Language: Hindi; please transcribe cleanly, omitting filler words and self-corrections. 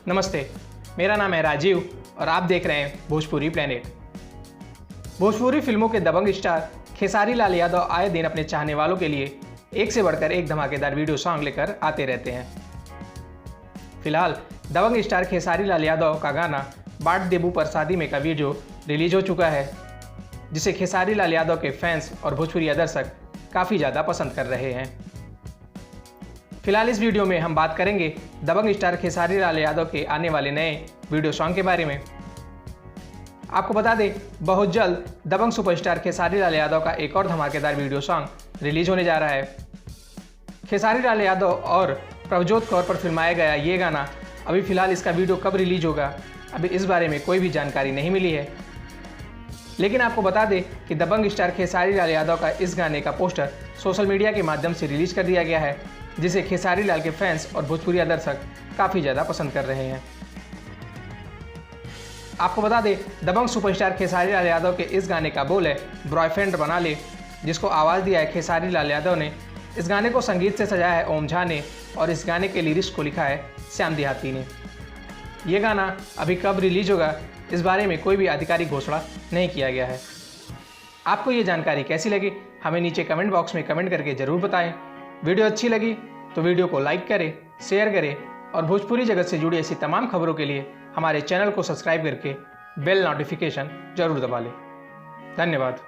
नमस्ते, मेरा नाम है राजीव और आप देख रहे हैं भोजपुरी प्लेनेट। भोजपुरी फिल्मों के दबंग स्टार खेसारी लाल यादव आए दिन अपने चाहने वालों के लिए एक से बढ़कर एक धमाकेदार वीडियो सॉन्ग लेकर आते रहते हैं। फिलहाल दबंग स्टार खेसारी लाल यादव का गाना बाट देबू पर शादी में का वीडियो रिलीज हो चुका है, जिसे खेसारी लाल यादव के फैंस और भोजपुरी दर्शक काफ़ी ज़्यादा पसंद कर रहे हैं। फिलहाल इस वीडियो में हम बात करेंगे दबंग स्टार खेसारी लाल यादव के आने वाले नए वीडियो सॉन्ग के बारे में। आपको बता दें, बहुत जल्द दबंग सुपरस्टार खेसारी लाल यादव का एक और धमाकेदार वीडियो सॉन्ग रिलीज होने जा रहा है। खेसारी लाल यादव और प्रभजोत कौर पर फिल्माया गया ये गाना अभी फिलहाल इसका वीडियो कब रिलीज होगा, अभी इस बारे में कोई भी जानकारी नहीं मिली है। लेकिन आपको बता दें कि दबंग स्टार खेसारी लाल यादव का इस गाने का पोस्टर सोशल मीडिया के माध्यम से रिलीज कर दिया गया है, जिसे खेसारी लाल के फैंस और भोजपुरी दर्शक काफ़ी ज़्यादा पसंद कर रहे हैं। आपको बता दें, दबंग सुपरस्टार खेसारी लाल यादव के इस गाने का बोल है बॉयफ्रेंड बना ले, जिसको आवाज़ दिया है खेसारी लाल यादव ने। इस गाने को संगीत से सजाया है ओम झा ने और इस गाने के लिरिक्स को लिखा है श्याम देहाती ने। ये गाना अभी कब रिलीज होगा, इस बारे में कोई भी आधिकारिक घोषणा नहीं किया गया है। आपको ये जानकारी कैसी लगी, हमें नीचे कमेंट बॉक्स में कमेंट करके ज़रूर बताएं। वीडियो अच्छी लगी तो वीडियो को लाइक करें, शेयर करें और भोजपुरी जगत से जुड़ी ऐसी तमाम खबरों के लिए हमारे चैनल को सब्सक्राइब करके बेल नोटिफिकेशन जरूर दबा लें। धन्यवाद।